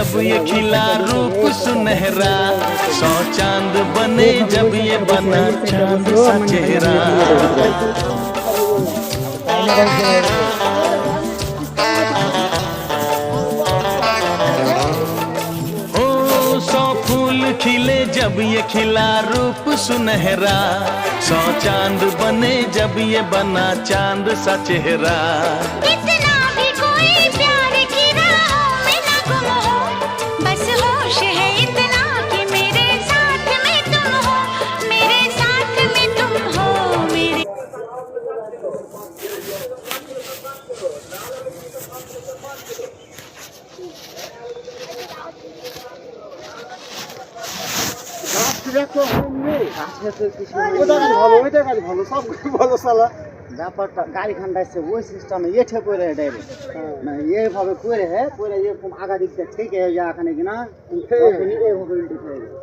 जब ये खिला रूप सुनहरा, 100 चांद बने जब ये बना चांद सा चेहरा। ओ 100 फूल खिले जब ये खिला रूप सुनहरा, 100 चांद बने जब ये बना चांद सा चेहरा। ব্যাপারটা গাড়ি খান্ডাইছে ওই সিস্টেমে এঠে পড়ে ডাইরেক্ট মানে এইভাবে পড়ে পড়ে এরকম আগা দিক দিয়ে থেকে এখানে কিনা এইভাবে উল্টে পড়ে যায়।